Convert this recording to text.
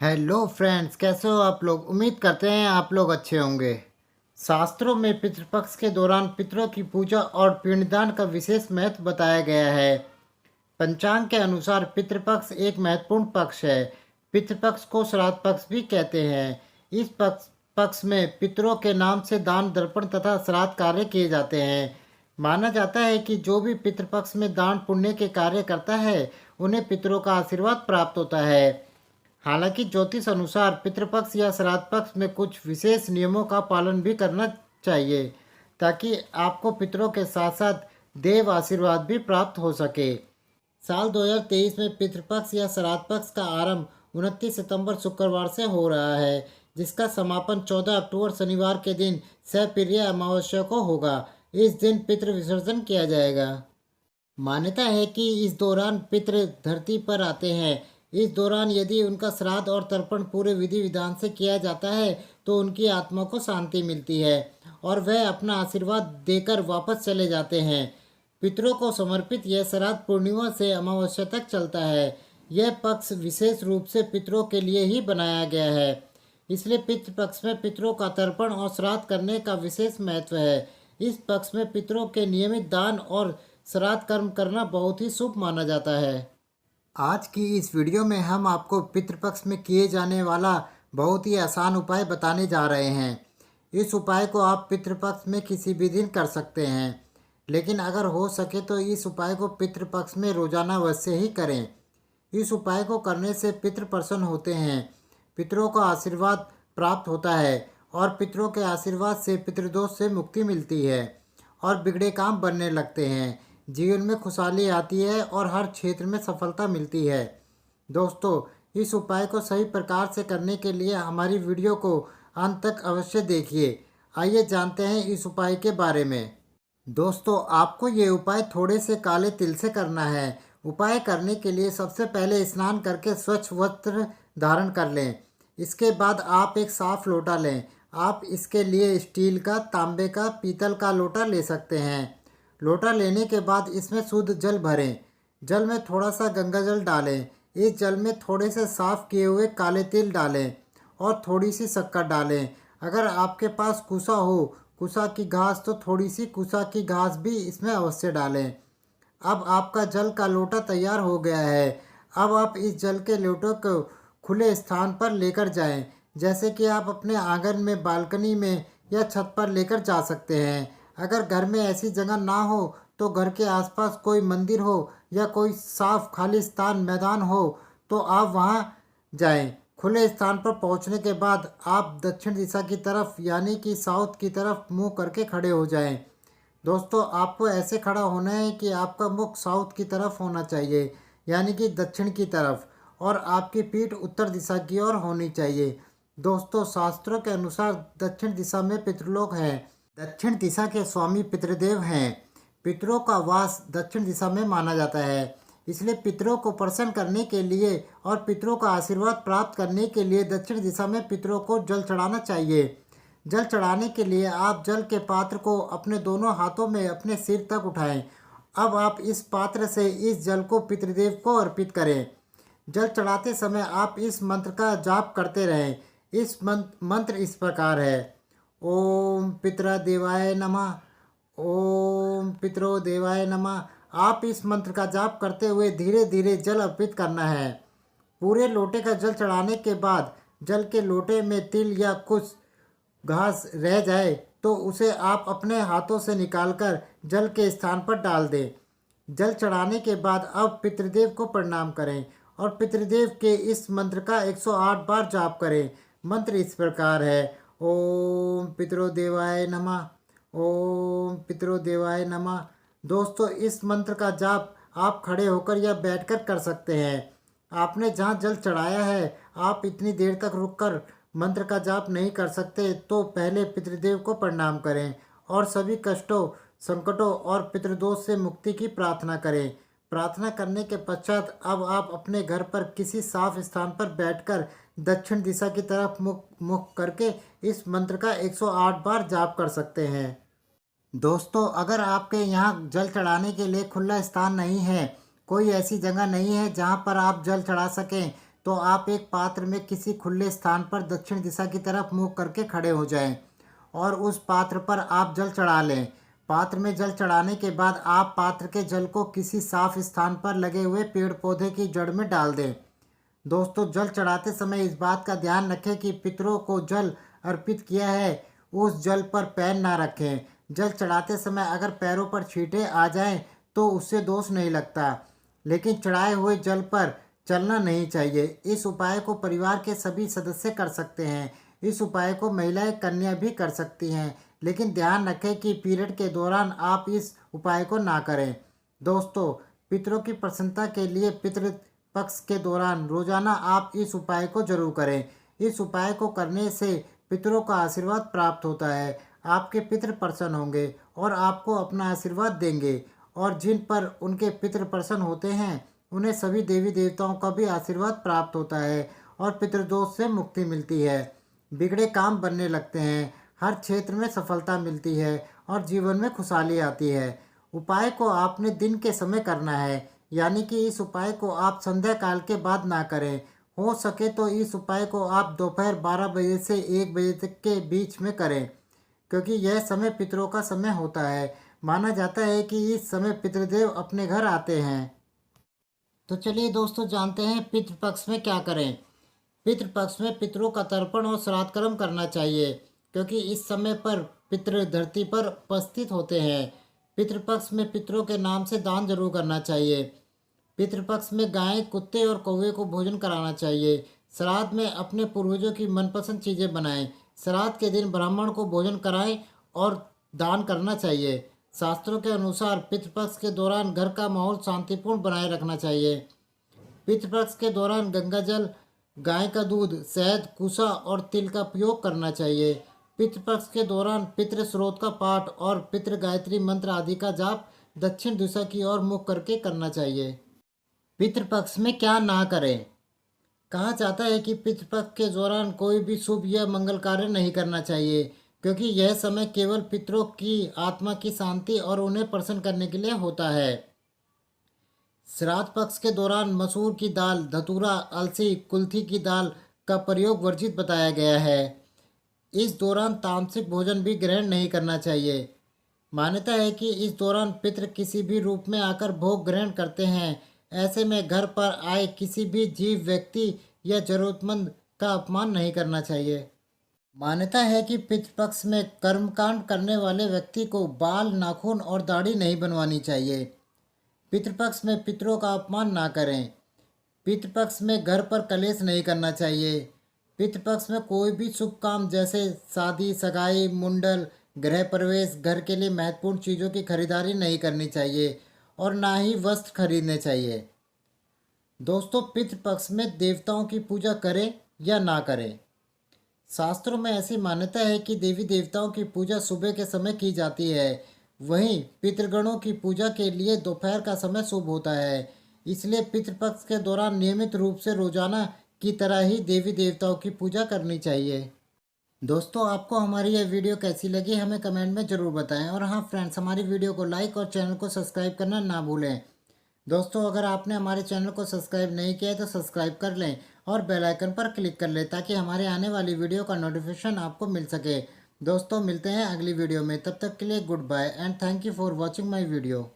Hello friends, कैसे हो आप लोग। उम्मीद करते हैं आप लोग अच्छे होंगे। शास्त्रों में पितृपक्ष के दौरान पितरों की पूजा और पिंडदान का विशेष महत्व बताया गया है। पंचांग के अनुसार पितृपक्ष एक महत्वपूर्ण पक्ष है। पितृपक्ष को श्राद्ध पक्ष भी कहते हैं। इस पक्ष में पितरों के नाम से दान दर्पण तथा श्राद्ध कार्य किए जाते हैं। माना जाता है कि जो भी पितृपक्ष में दान पुण्य के कार्य करता है उन्हें पितरों का आशीर्वाद प्राप्त होता है। हालांकि ज्योतिष अनुसार पितृपक्ष या श्राद्ध पक्ष में कुछ विशेष नियमों का पालन भी करना चाहिए ताकि आपको पितरों के साथ साथ देव आशीर्वाद भी प्राप्त हो सके। साल 2023 में पितृपक्ष या श्राद्ध पक्ष का आरंभ 29 सितंबर शुक्रवार से हो रहा है, जिसका समापन 14 अक्टूबर शनिवार के दिन सप्रिय अमावस्या को होगा। इस दिन पितृ विसर्जन किया जाएगा। मान्यता है कि इस दौरान पितृ धरती पर आते हैं। इस दौरान यदि उनका श्राद्ध और तर्पण पूरे विधि विधान से किया जाता है तो उनकी आत्मा को शांति मिलती है और वह अपना आशीर्वाद देकर वापस चले जाते हैं। पितरों को समर्पित यह श्राद्ध पूर्णिमा से अमावस्या तक चलता है। यह पक्ष विशेष रूप से पितरों के लिए ही बनाया गया है, इसलिए पितृ पक्ष में पितरों का तर्पण और श्राद्ध करने का विशेष महत्व है। इस पक्ष में पितरों के नियमित दान और श्राद्ध कर्म करना बहुत ही शुभ माना जाता है। आज की इस वीडियो में हम आपको पितृपक्ष में किए जाने वाला बहुत ही आसान उपाय बताने जा रहे हैं। इस उपाय को आप पितृपक्ष में किसी भी दिन कर सकते हैं, लेकिन अगर हो सके तो इस उपाय को पितृपक्ष में रोजाना अवश्य ही करें। इस उपाय को करने से पितृ प्रसन्न होते हैं, पितरों का आशीर्वाद प्राप्त होता है और पितरों के आशीर्वाद से पितृदोष से मुक्ति मिलती है और बिगड़े काम बनने लगते हैं। जीवन में खुशहाली आती है और हर क्षेत्र में सफलता मिलती है। दोस्तों, इस उपाय को सही प्रकार से करने के लिए हमारी वीडियो को अंत तक अवश्य देखिए। आइए जानते हैं इस उपाय के बारे में। दोस्तों, आपको ये उपाय थोड़े से काले तिल से करना है। उपाय करने के लिए सबसे पहले स्नान करके स्वच्छ वस्त्र धारण कर लें। इसके बाद आप एक साफ लोटा लें। आप इसके लिए स्टील का, तांबे का, पीतल का लोटा ले सकते हैं। लोटा लेने के बाद इसमें शुद्ध जल भरें। जल में थोड़ा सा गंगा जल डालें। इस जल में थोड़े से साफ किए हुए काले तिल डालें और थोड़ी सी शक्कर डालें। अगर आपके पास कुसा हो, कुसा की घास, तो थोड़ी सी कुसा की घास भी इसमें अवश्य डालें। अब आपका जल का लोटा तैयार हो गया है। अब आप इस जल के लोटे को खुले स्थान पर लेकर जाएं, जैसे कि आप अपने आंगन में, बालकनी में या छत पर लेकर जा सकते हैं। अगर घर में ऐसी जगह ना हो तो घर के आसपास कोई मंदिर हो या कोई साफ खाली स्थान, मैदान हो तो आप वहां जाएं। खुले स्थान पर पहुंचने के बाद आप दक्षिण दिशा की तरफ यानी कि साउथ की तरफ मुंह करके खड़े हो जाएं। दोस्तों, आपको ऐसे खड़ा होना है कि आपका मुख साउथ की तरफ होना चाहिए, यानी कि दक्षिण की तरफ, और आपकी पीठ उत्तर दिशा की ओर होनी चाहिए। दोस्तों, शास्त्रों के अनुसार दक्षिण दिशा में पितृलोक है। दक्षिण दिशा के स्वामी पितृदेव हैं। पितरों का वास दक्षिण दिशा में माना जाता है, इसलिए पितरों को प्रसन्न करने के लिए और पितरों का आशीर्वाद प्राप्त करने के लिए दक्षिण दिशा में पितरों को जल चढ़ाना चाहिए। जल चढ़ाने के लिए आप जल के पात्र को अपने दोनों हाथों में अपने सिर तक उठाएं। अब आप इस पात्र से इस जल को पितृदेव को अर्पित करें। जल चढ़ाते समय आप इस मंत्र का जाप करते रहें। इस मंत्र इस प्रकार है: ओम पितृ देवाय नमः। ओम पितरो देवाय नमः। आप इस मंत्र का जाप करते हुए धीरे धीरे जल अर्पित करना है। पूरे लोटे का जल चढ़ाने के बाद जल के लोटे में तिल या कुछ घास रह जाए तो उसे आप अपने हाथों से निकालकर जल के स्थान पर डाल दें। जल चढ़ाने के बाद अब पितृदेव को प्रणाम करें और पितृदेव के इस मंत्र का 108 बार जाप करें। मंत्र इस प्रकार है: ओम पितरो देवाय नमः। ओम पितरो देवाय नमः। दोस्तों, इस मंत्र का जाप आप खड़े होकर या बैठकर कर सकते हैं। आपने जहाँ जल चढ़ाया है आप इतनी देर तक रुककर मंत्र का जाप नहीं कर सकते तो पहले पितृदेव को प्रणाम करें और सभी कष्टों, संकटों और पितृदोष से मुक्ति की प्रार्थना करें। प्रार्थना करने के पश्चात अब आप अपने घर पर किसी साफ स्थान पर बैठकर दक्षिण दिशा की तरफ मुख मुख करके इस मंत्र का 108 बार जाप कर सकते हैं। दोस्तों, अगर आपके यहाँ जल चढ़ाने के लिए खुला स्थान नहीं है, कोई ऐसी जगह नहीं है जहाँ पर आप जल चढ़ा सकें, तो आप एक पात्र में किसी खुले स्थान पर दक्षिण दिशा की तरफ मुँह करके खड़े हो जाएं और उस पात्र पर आप जल चढ़ा लें। पात्र में जल चढ़ाने के बाद आप पात्र के जल को किसी साफ स्थान पर लगे हुए पेड़ पौधे की जड़ में डाल दें। दोस्तों, जल चढ़ाते समय इस बात का ध्यान रखें कि पितरों को जल अर्पित किया है उस जल पर पैर ना रखें। जल चढ़ाते समय अगर पैरों पर छींटे आ जाएं तो उससे दोष नहीं लगता, लेकिन चढ़ाए हुए जल पर चलना नहीं चाहिए। इस उपाय को परिवार के सभी सदस्य कर सकते हैं। इस उपाय को महिलाएं कन्या भी कर सकती हैं, लेकिन ध्यान रखें कि पीरियड के दौरान आप इस उपाय को ना करें। दोस्तों, पितरों की प्रसन्नता के लिए पितृ पक्ष के दौरान रोजाना आप इस उपाय को जरूर करें। इस उपाय को करने से पितरों का आशीर्वाद प्राप्त होता है। आपके पितृ प्रसन्न होंगे और आपको अपना आशीर्वाद देंगे, और जिन पर उनके पितृ प्रसन्न होते हैं उन्हें सभी देवी देवताओं का भी आशीर्वाद प्राप्त होता है और पितृदोष से मुक्ति मिलती है। बिगड़े काम बनने लगते हैं, हर क्षेत्र में सफलता मिलती है और जीवन में खुशहाली आती है। उपाय को आपने दिन के समय करना है, यानी कि इस उपाय को आप संध्या काल के बाद ना करें। हो सके तो इस उपाय को आप दोपहर 12 बजे से 1 बजे तक के बीच में करें, क्योंकि यह समय पितरों का समय होता है। माना जाता है कि इस समय पितृदेव अपने घर आते हैं। तो चलिए दोस्तों, जानते हैं पितृपक्ष में क्या करें। पितृपक्ष में पितरों का तर्पण और श्राद्ध कर्म करना चाहिए, क्योंकि इस समय पर पितृ धरती पर उपस्थित होते हैं। पितृपक्ष में पितरों के नाम से दान जरूर करना चाहिए। पितृपक्ष में गाय, कुत्ते और कौवे को भोजन कराना चाहिए। श्राद्ध में अपने पूर्वजों की मनपसंद चीज़ें बनाएं। श्राद्ध के दिन ब्राह्मण को भोजन कराएं और दान करना चाहिए। शास्त्रों के अनुसार पितृपक्ष के दौरान घर का माहौल शांतिपूर्ण बनाए रखना चाहिए। पितृपक्ष के दौरान गंगा जल, गाय का दूध, शहद, कुसा और तिल का उपयोग करना चाहिए। पितृपक्ष के दौरान पितृ स्रोत का पाठ और पितृ गायत्री मंत्र आदि का जाप दक्षिण दिशा की ओर मुख करके करना चाहिए। पितृपक्ष में क्या ना करें। कहा जाता है कि पितृपक्ष के दौरान कोई भी शुभ या मंगल कार्य नहीं करना चाहिए, क्योंकि यह समय केवल पितरों की आत्मा की शांति और उन्हें प्रसन्न करने के लिए होता है। श्राद्ध पक्ष के दौरान मसूर की दाल, धतूरा, अलसी, कुल्थी की दाल का प्रयोग वर्जित बताया गया है। इस दौरान तामसिक भोजन भी ग्रहण नहीं करना चाहिए। मान्यता है कि इस दौरान पितृ किसी भी रूप में आकर भोग ग्रहण करते हैं। ऐसे में घर पर आए किसी भी जीव, व्यक्ति या जरूरतमंद का अपमान नहीं करना चाहिए। मान्यता है कि पितृपक्ष में कर्मकांड करने वाले व्यक्ति को बाल, नाखून और दाढ़ी नहीं बनवानी चाहिए। पितृपक्ष में पितरों का अपमान ना करें। पितृपक्ष में घर पर कलेश नहीं करना चाहिए। पितृपक्ष में कोई भी शुभ काम जैसे शादी, सगाई, मुंडन, गृह प्रवेश, घर के लिए महत्वपूर्ण चीज़ों की खरीदारी नहीं करनी चाहिए और ना ही वस्त्र खरीदने चाहिए। दोस्तों, पितृपक्ष में देवताओं की पूजा करें या ना करें। शास्त्रों में ऐसी मान्यता है कि देवी देवताओं की पूजा सुबह के समय की जाती है, वहीं पितृगणों की पूजा के लिए दोपहर का समय शुभ होता है। इसलिए पितृपक्ष के दौरान नियमित रूप से रोजाना की तरह ही देवी देवताओं की पूजा करनी चाहिए। दोस्तों, आपको हमारी यह वीडियो कैसी लगी हमें कमेंट में ज़रूर बताएं, और हाँ फ्रेंड्स, हमारी वीडियो को लाइक और चैनल को सब्सक्राइब करना ना भूलें। दोस्तों, अगर आपने हमारे चैनल को सब्सक्राइब नहीं किया है तो सब्सक्राइब कर लें और बेल आइकन पर क्लिक कर लें, ताकि हमारे आने वाली वीडियो का नोटिफिकेशन आपको मिल सके। दोस्तों, मिलते हैं अगली वीडियो में, तब तक के लिए good bye and thank you for watching my video.